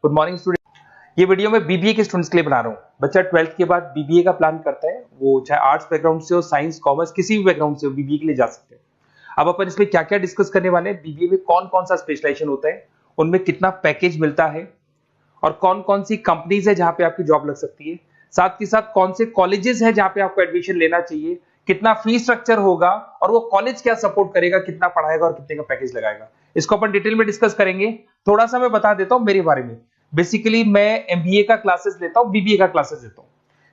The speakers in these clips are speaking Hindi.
Good morning student. ये वीडियो मैं बीबीए के स्टूडेंट्स के लिए बना रहा हूँ। बच्चा 12th के बाद बीबीए का प्लान करता है, वो चाहे आर्ट्स बैकग्राउंड से हो, साइंस, कॉमर्स, किसी भी बैकग्राउंड से हो, बीबीए के लिए जा सकते हैं। अब अपन इसमें क्या क्या डिस्कस करने वाले हैं, बीबीए में कौन कौन सा स्पेशलाइजेशन होता है, उनमें कितना पैकेज मिलता है और कौन कौन सी कंपनीज है जहां पे आपकी जॉब लग सकती है, साथ के साथ कौन से कॉलेजेस है जहां पे आपको एडमिशन लेना चाहिए, कितना फी स्ट्रक्चर होगा और वो कॉलेज क्या सपोर्ट करेगा, कितना पढ़ाएगा और कितने का पैकेज लगाएगा, इसको अपन डिटेल में डिस्कस करेंगे। थोड़ा सा मैं बता देता हूं मेरे बारे में। बेसिकली मैं एमबीए का क्लासेस लेता हूं, बीबीए का क्लासेस लेता हूं।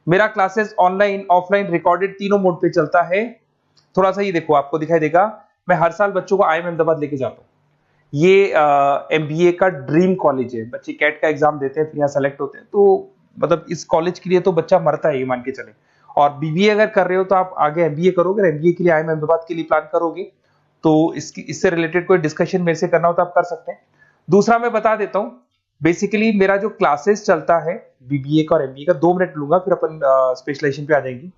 मेरा क्लासेस ऑनलाइन, ऑफलाइन, रिकॉर्डेड तीनों मोड पे चलता है। थोड़ा सा ये देखो, आपको दिखाई देगा, मैं हर साल बच्चों को आईएम अहमदाबाद लेके जाता हूँ। ये एमबीए का ड्रीम कॉलेज है। बच्चे कैट का एग्जाम देते हैं, फिर यहाँ सेलेक्ट होते हैं, तो मतलब इस कॉलेज के लिए तो बच्चा मरता है, ये मान के चले। और बीबीए अगर कर रहे हो तो आप आगे एमबीए करोगे, एमबीए के लिए आईएम अहमदाबाद के लिए प्लान करोगे, तो इससे रिलेटेड कोई डिस्कशन मेरे से करना हो तो आप कर सकते हैं। दूसरा मैं बता देता हूँ, बेसिकली मेरा जो क्लासेस चलता है बीबीए का और एमबीए का, 2 मिनट लूंगा फिर अपन स्पेशलाइजेशन पे आ जाएंगे।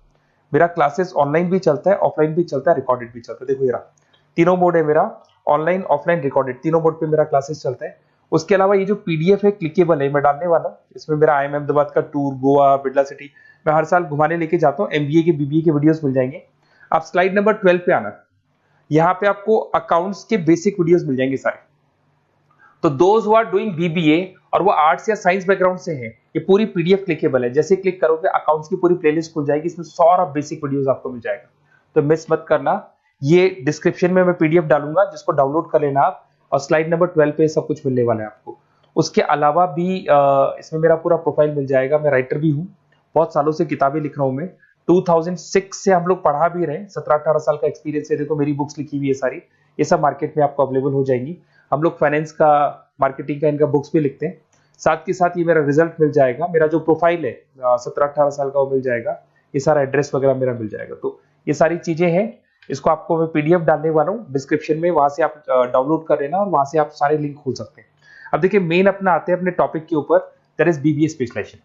मेरा क्लासेस ऑनलाइन भी चलता है, ऑफलाइन भी चलता है, रिकॉर्डेड भी चलता है। देखो ये रहा, तीनों मोड है मेरा, ऑनलाइन, ऑफलाइन, रिकॉर्डेड, तीनों मोड पे मेरा क्लासेस चलता है। उसके अलावा ये जो पीडीएफ है क्लिकेबल है, मैं डालने वाला हूँ। इसमें मेरा आईएम अहमदाबाद का टूर, गोवा, बिरला सिटी, मैं हर साल घुमाने लेके जाता हूँ। एमबीए के, बीबीए के वीडियोस मिल जाएंगे। आप स्लाइड नंबर 12 पे आना, यहाँ पे आपको अकाउंट्स के बेसिक वीडियोस मिल जाएंगे सारे। तो those who are doing BBA और वो आर्ट्स या साइंस बैकग्राउंड से हैं, ये पूरी पीडीएफ क्लिकेबल है। जैसे क्लिक करोगे अकाउंट्स की पूरी प्लेलिस्ट खुल जाएगी, इसमें सारा बेसिक वीडियोस आपको मिल जाएगा, तो मिस मत करना। ये डिस्क्रिप्शन में मैं पीडीएफ डालूंगा, जिसको डाउनलोड कर लेना आप, और स्लाइड नंबर 12 पे सब कुछ मिलने वाला है आपको। उसके अलावा भी इसमें मेरा पूरा प्रोफाइल मिल जाएगा। मैं राइटर भी हूँ, बहुत सालों से किताबें लिख रहा हूँ मैं। 2006 से हम लोग पढ़ा भी रहे, 17-18 साल का एक्सपीरियंस है। देखो मेरी बुक्स लिखी हुई है सारी, ये सब मार्केट में आपको अवेलेबल हो जाएंगी। हम लोग फाइनेंस का, मार्केटिंग का, इनका बुक्स भी लिखते हैं। साथ के साथ ये मेरा रिजल्ट मिल जाएगा, मेरा जो प्रोफाइल है 17-18 साल का वो मिल जाएगा, ये सारा एड्रेस वगैरह मेरा मिल जाएगा। तो ये सारी चीजें हैं, इसको आपको मैं पीडीएफ डालने वाला हूँ डिस्क्रिप्शन में, वहां से आप डाउनलोड कर लेना और वहां से आप सारे लिंक खोल सकते हैं। अब देखिए मेन अपना आते हैं अपने टॉपिक के ऊपर, that is BBA specialization.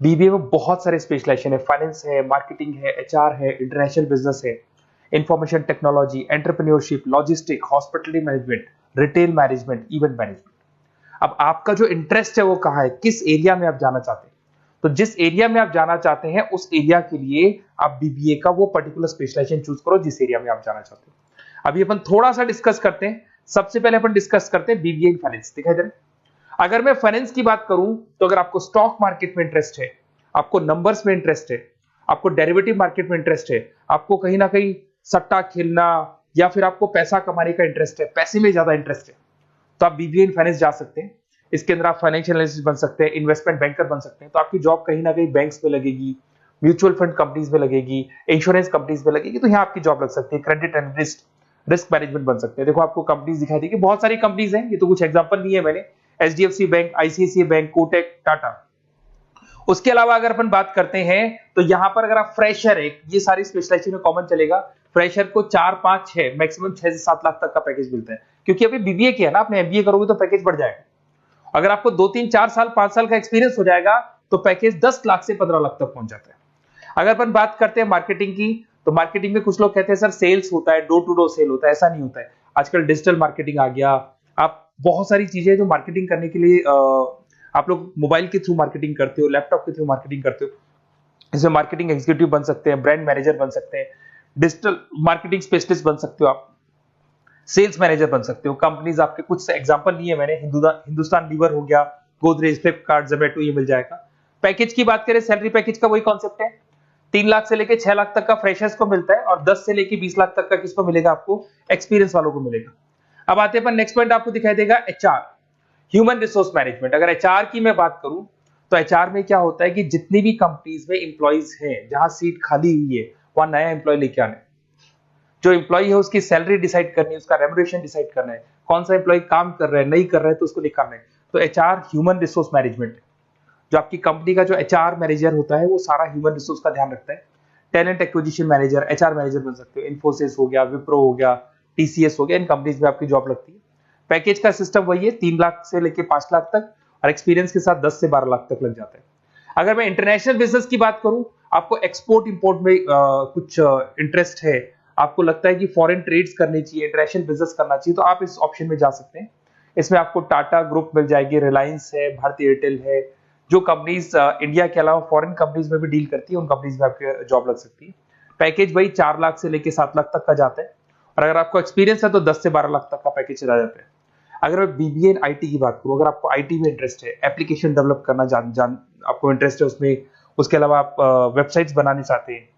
BBA में बहुत सारे स्पेशलाइजेशन है, फाइनेंस है, मार्केटिंग है, एचआर है, इंटरनेशनल बिजनेस है, information technology, entrepreneurship, logistic, hospitality management, retail management, event management. अब आपका जो इंटरेस्ट है वो कहाँ है, किस एरिया में आप जाना चाहते हैं, तो जिस एरिया में आप जाना चाहते हैं उस एरिया के लिए आप बीबीए का वो पर्टिकुलर स्पेशलाइजेशन चूज करो जिस एरिया में आप जाना चाहते हो। अभी अपन थोड़ा सा डिस्कस करते हैं। सबसे पहले अपन डिस्कस करते हैं बीबीए इन फाइनेंस। दिखाई दे रहा है? अगर मैं फाइनेंस की बात करूं तो अगर आपको स्टॉक मार्केट में इंटरेस्ट है, आपको नंबर्स में इंटरेस्ट है, आपको डेरिवेटिव मार्केट में इंटरेस्ट है, आपको कहीं ना कहीं सट्टा खेलना या फिर आपको पैसा कमाने का इंटरेस्ट है, पैसे में ज्यादा इंटरेस्ट है, तो आप बीबीए इन फाइनेंस जा सकते हैं। इसके अंदर आप फाइनेंशियल एनालिस्ट बन सकते हैं, इन्वेस्टमेंट बैंकर बन सकते हैं। तो आपकी जॉब कहीं ना कहीं बैंक्स में लगेगी, म्यूचुअल फंड कंपनीज में लगेगी, इंश्योरेंस कंपनीज में लगेगी, तो यहाँ आपकी जॉब लग सकती है। क्रेडिट एनालिस्ट, रिस्क मैनेजमेंट बन सकते हैं। देखो आपको कंपनीज दिखाई देगी, बहुत सारी कंपनीज हैं, ये तो कुछ एग्जांपल नहीं है मैंने, HDFC bank, ICICI bank, Kotak, Tata. उसके अलावा अगर अपन बात करते हैं तो यहाँ पर अगर आप फ्रेशर है, ये सारी स्पेशलाइजेशन में कॉमन चलेगा। फ्रेशर को 4, 5, 6, मैक्सिमम 6 से 7 लाख तक का पैकेज मिलता है, क्योंकि अभी बीबीए किया ना आपने, एमबीए करोगे तो पैकेज बढ़ जाएगा। अगर आपको 2, 3, 4 साल, 5 साल का एक्सपीरियंस हो जाएगा तो पैकेज 10 लाख से 15 लाख तक पहुंच जाता है। अगर अपन बात करते हैं मार्केटिंग की, तो मार्केटिंग में कुछ लोग कहते हैं सर सेल्स होता है, डोर टू डोर सेल होता है, ऐसा नहीं होता है। आजकल डिजिटल मार्केटिंग आ गया, आप बहुत सारी चीजें जो मार्केटिंग करने के लिए आप लोग मोबाइल के थ्रू मार्केटिंग करते हो, लैपटॉप के थ्रू मार्केटिंग करते हो। इसमें मार्केटिंग एग्जीक्यूटिव बन सकते हैं, ब्रांड मैनेजर बन सकते हैं, डिजिटल मार्केटिंग स्पेशलिस्ट बन सकते हो, आप सेल्स मैनेजर बन सकते हो। कंपनीज आपके कुछ एग्जांपल लिए मैंने, हिंदुस्तान लीवर हो गया, गोदरेज, फ्लिपकार्ट, जोमेटो, ये मिल जाएगा। पैकेज की बात करें, सैलरी पैकेज का वही कॉन्सेप्ट है, 3 लाख से लेके 6 लाख तक का फ्रेशर्स को मिलता है, और 10 से लेके 20 लाख तक का किसको मिलेगा, आपको एक्सपीरियंस वालों को मिलेगा। अब आते हैं नेक्स्ट पॉइंट, आपको दिखाई देगा एचआर, ह्यूमन रिसोर्स मैनेजमेंट। अगर एचआर की मैं बात करूं तो एचआर में क्या होता है कि जितनी भी कंपनीज में इंप्लॉइज हैं, जहां सीट खाली हुई है वहां नया इंप्लॉय लेके आना है। जो इंप्लॉय है उसकी सैलरी डिसाइड करनी है, उसका रेम्युनरेशन डिसाइड करना है, कौन सा इंप्लॉय काम कर रहा है, नहीं कर रहा है तो उसको निकालना है। तो एचआर ह्यूमन रिसोर्स मैनेजमेंट है। जो आपकी कंपनी का जो एचआर मैनेजर होता है वो सारा ह्यूमन रिसोर्स का ध्यान रखता है। Talent acquisition manager, HR manager बन सकते हो। इन्फोसिस हो गया, विप्रो हो गया, टीसीएस हो गया, इन कंपनीज में आपकी जॉब लगती है। पैकेज का सिस्टम वही है, 3 लाख से लेके 5 लाख तक, और एक्सपीरियंस के साथ 10 से 12 लाख तक लग जाता है। अगर मैं इंटरनेशनल बिजनेस की बात करूं, आपको एक्सपोर्ट इंपोर्ट में कुछ इंटरेस्ट है, आपको लगता है कि फॉरेन ट्रेड्स करनी चाहिए, इंटरनेशनल बिजनेस करना चाहिए, तो आप इस ऑप्शन में जा सकते हैं। इसमें आपको टाटा ग्रुप मिल जाएगी, रिलायंस है, भारतीय एयरटेल है, जो कंपनीज इंडिया के अलावा फॉरेन कंपनीज में भी डील करती है, उन कंपनीज में आपकी जॉब लग सकती है। पैकेज वही 4 लाख से लेके 7 लाख तक का जाता है, और अगर आपको एक्सपीरियंस है तो 10 से 12 लाख तक का पैकेज चला जाता है। अगर मैं बीबीए एंड आईटी की बात करूं, अगर आपको आईटी में इंटरेस्ट है, एप्लीकेशन डेवलप करना आपको इंटरेस्ट है उसमें, उसके अलावा आप वेबसाइट्स बनाने चाहते हैं,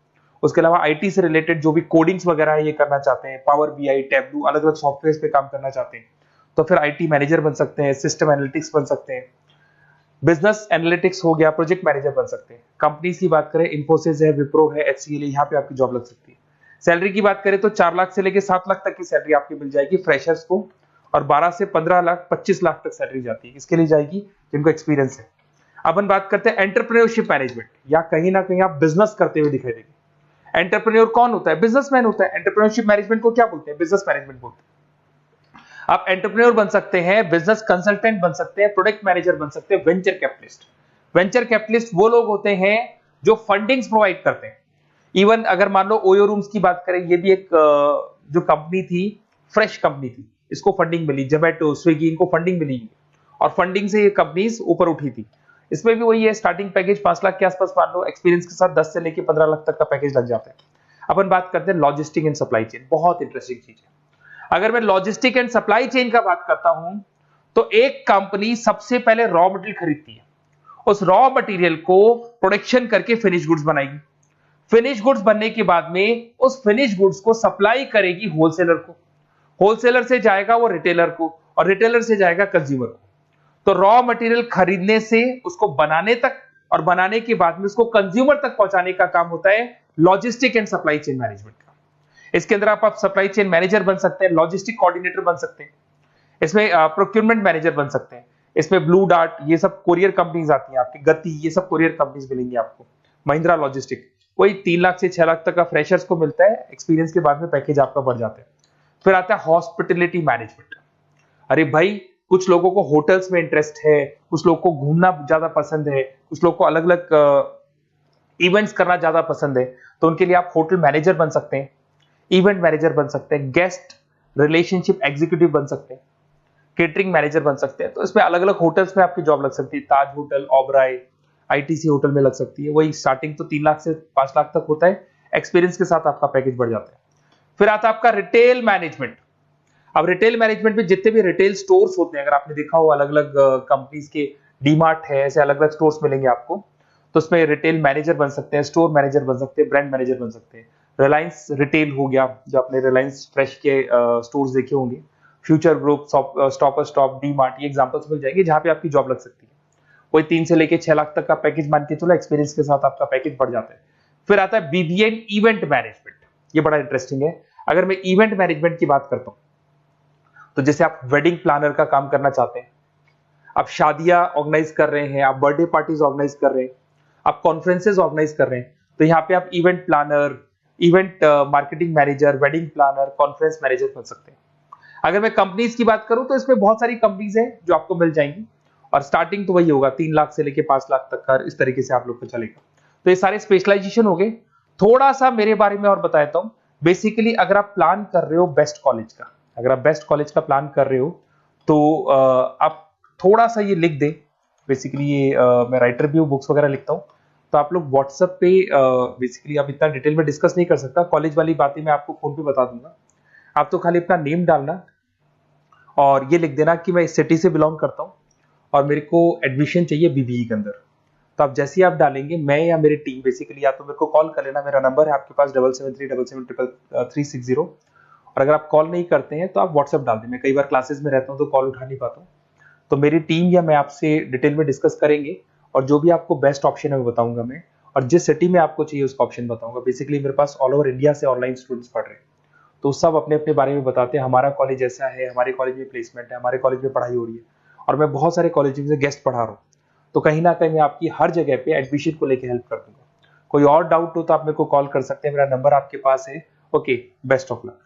उसके अलावा आईटी से रिलेटेड जो भी कोडिंग्स वगैरह है ये करना चाहते हैं, पावर बीआई, टैबलू, अलग अलग सॉफ्टवेयर पे काम करना चाहते हैं, तो फिर आईटी मैनेजर बन सकते हैं, सिस्टम एनालिटिक्स बन सकते हैं, बिजनेस एनालिटिक्स हो गया, प्रोजेक्ट मैनेजर बन सकते हैं। कंपनीज की बात करें, इन्फोसिस है, विप्रो है, एचसीएल है, यहाँ पे आपकी जॉब लग सकती है। सैलरी की बात करें तो 4 लाख से लेके 7 लाख तक की सैलरी आपकी मिल जाएगी फ्रेशर्स को, और 12 से 15 लाख 25 लाख तक सैलरी जाती है, इसके लिए जाएगी जिनको एक्सपीरियंस है। अब हम बात करते हैं एंटरप्रेन्योरशिप मैनेजमेंट, या कहीं ना कहीं आप बिजनेस करते हुए दिखाई देंगे। एंटरप्रेन्योर कौन होता है? बिजनेसमैन होता है। एंटरप्रेन्योरशिप मैनेजमेंट को क्या बोलते हैं? बिजनेस मैनेजमेंट बोलते हैं। आप एंटरप्रेन्योर बन सकते हैं, बिजनेस कंसल्टेंट बन सकते हैं, प्रोडक्ट मैनेजर बन सकते हैं, वेंचर कैपिटलिस्ट। वेंचर कैपिटलिस्ट वो लोग होते हैं जो फंडिंग्स प्रोवाइड करते हैं। इवन अगर मान लो ओयो रूम्स की बात करें, ये भी एक जो कंपनी थी, फ्रेश कंपनी थी, इसको फंडिंग मिली, जोमेटो, स्विगी, इनको फंडिंग मिली, और फंडिंग से ये कंपनीज ऊपर उठी थी। इसमें भी वही है, स्टार्टिंग पैकेज 5 लाख के आसपास मान लो, एक्सपीरियंस के साथ 10 से लेके 15 लाख तक का पैकेज लग जाता है। अपन बात करते हैं लॉजिस्टिक एंड सप्लाई चेन, बहुत इंटरेस्टिंग चीज है। अगर मैं लॉजिस्टिक एंड सप्लाई चेन का बात करता हूं, तो एक कंपनी सबसे पहले रॉ मटेरियल खरीदती है, उस रॉ मटेरियल को प्रोडक्शन करके फिनिश गुड्स बनाएगी, फिनिश गुड्स बनने के बाद में उस फिनिश गुड्स को सप्लाई करेगी होलसेलर को, होलसेलर से जाएगा वो रिटेलर को, और रिटेलर से जाएगा कंज्यूमर को। तो रॉ मटेरियल खरीदने से उसको बनाने तक, और बनाने के बाद में उसको कंज्यूमर तक पहुंचाने का काम होता है logistic and supply chain management का। इसके अंदर आप सप्लाई चेन मैनेजर बन सकते हैं, लॉजिस्टिक कोऑर्डिनेटर बन सकते हैं, इसमें प्रोक्योरमेंट मैनेजर बन सकते हैं, इसमें ब्लू डार्ट, ये सब कोरियर कंपनीज आती हैं आपकी, गति, ये सब कोरियर कंपनीज मिलेंगी आपको, महिंद्रा लॉजिस्टिक, वही 3 लाख से 6 लाख तक का फ्रेशर्स को मिलता है, एक्सपीरियंस के बाद में पैकेज आपका बढ़ जाता है। फिर आता है हॉस्पिटलिटी मैनेजमेंट। अरे भाई, कुछ लोगों को होटल्स में इंटरेस्ट है, कुछ लोगों को घूमना ज्यादा पसंद है, कुछ लोगों को अलग अलग इवेंट्स करना ज्यादा पसंद है, तो उनके लिए आप होटल मैनेजर बन सकते हैं, इवेंट मैनेजर बन सकते हैं, गेस्ट रिलेशनशिप एग्जीक्यूटिव बन सकते हैं, केटरिंग मैनेजर बन सकते हैं। तो इसमें अलग अलग होटल्स में आपकी जॉब लग सकती है, ताज होटल, ओबराय, आईटीसी होटल में लग सकती है। वही स्टार्टिंग तो 3 लाख से 5 लाख तक होता है, एक्सपीरियंस के साथ आपका पैकेज बढ़ जाता है। फिर आता है आपका रिटेल मैनेजमेंट। अब रिटेल मैनेजमेंट में जितने भी रिटेल स्टोर्स होते हैं, अगर आपने देखा हो अलग अलग कंपनीज के, डीमार्ट है, ऐसे अलग अलग स्टोर्स मिलेंगे आपको, तो उसमें रिटेल मैनेजर बन सकते हैं, स्टोर मैनेजर बन सकते हैं, ब्रांड मैनेजर बन सकते हैं। रिलायंस रिटेल हो गया, जो आपने रिलायंस फ्रेश के स्टोर्स देखे होंगे, future group, stop stop, DMart, ये एग्जांपल्स मिल जाएंगे जहां पे आपकी जॉब लग सकती है। कोई 3 से लेके 6 लाख तक का पैकेज मान के चलो, एक्सपीरियंस के साथ आपका पैकेज बढ़ जाता है। फिर आता है बीबीए इवेंट मैनेजमेंट, ये बड़ा इंटरेस्टिंग है। अगर मैं इवेंट मैनेजमेंट की बात करता हूं, तो जैसे आप वेडिंग प्लानर का काम करना चाहते हैं, आप शादियां ऑर्गेनाइज कर रहे हैं, आप बर्थडे पार्टीज ऑर्गेनाइज कर रहे हैं, आप कॉन्फ्रेंसेज ऑर्गेनाइज कर रहे हैं, तो यहाँ पे आप event planner, event marketing manager, wedding planner, conference manager बन सकते हैं। अगर मैं कंपनीज की बात करूं, तो इसमें बहुत सारी कंपनीज हैं जो आपको मिल जाएंगी, और स्टार्टिंग तो वही होगा 3 लाख से लेके 5 लाख तक का, इस तरीके से आप लोग को चलेगा। तो ये सारे स्पेशलाइजेशन हो गए। थोड़ा सा मेरे बारे में और बता देता हूं। बेसिकली अगर आप प्लान कर रहे हो बेस्ट कॉलेज का, अगर आप बेस्ट कॉलेज का प्लान कर रहे हो, तो आप थोड़ा सा ये लिख दें। बेसिकली ये मैं राइटर भी हूँ, बुक्स वगैरह लिखता हूँ, तो आप लोग व्हाट्सएप पे, बेसिकली आप इतना डिटेल में डिस्कस नहीं कर सकता, कॉलेज वाली बातें मैं आपको फोन पे बता दूंगा। आप तो खाली अपना नेम डालना और ये लिख देना कि मैं इस सिटी से बिलोंग करता हूँ और मेरे को एडमिशन चाहिए बीबीई के अंदर। तो आप जैसे ही आप डालेंगे, मैं या मेरी टीम बेसिकली, या तो मेरे को कॉल कर लेना, मेरा नंबर है आपके पास 7737733360। और अगर आप कॉल नहीं करते हैं तो आप व्हाट्सएप डाल दें। मैं कई बार क्लासेस में रहता हूँ तो कॉल उठा नहीं पाता हूँ, तो मेरी टीम या मैं आपसे डिटेल में डिस्कस करेंगे, और जो भी आपको बेस्ट ऑप्शन है वो बताऊंगा मैं, और जिस सिटी में आपको चाहिए उसका ऑप्शन बताऊंगा। बेसिकली मेरे पास ऑल ओवर इंडिया से ऑनलाइन स्टूडेंट्स पढ़ रहे हैं, तो सब अपने अपने बारे में बताते हैं, हमारा कॉलेज ऐसा है, हमारे कॉलेज में प्लेसमेंट है, हमारे कॉलेज में पढ़ाई हो रही है, और मैं बहुत सारे कॉलेज में गेस्ट पढ़ा रहा हूँ। तो कहीं ना कहीं मैं आपकी हर जगह पे एडमिशन को लेकर हेल्प कर दूंगा। कोई और डाउट हो तो आप मेरे को कॉल कर सकते हैं, मेरा नंबर आपके पास है। Okay, best of luck.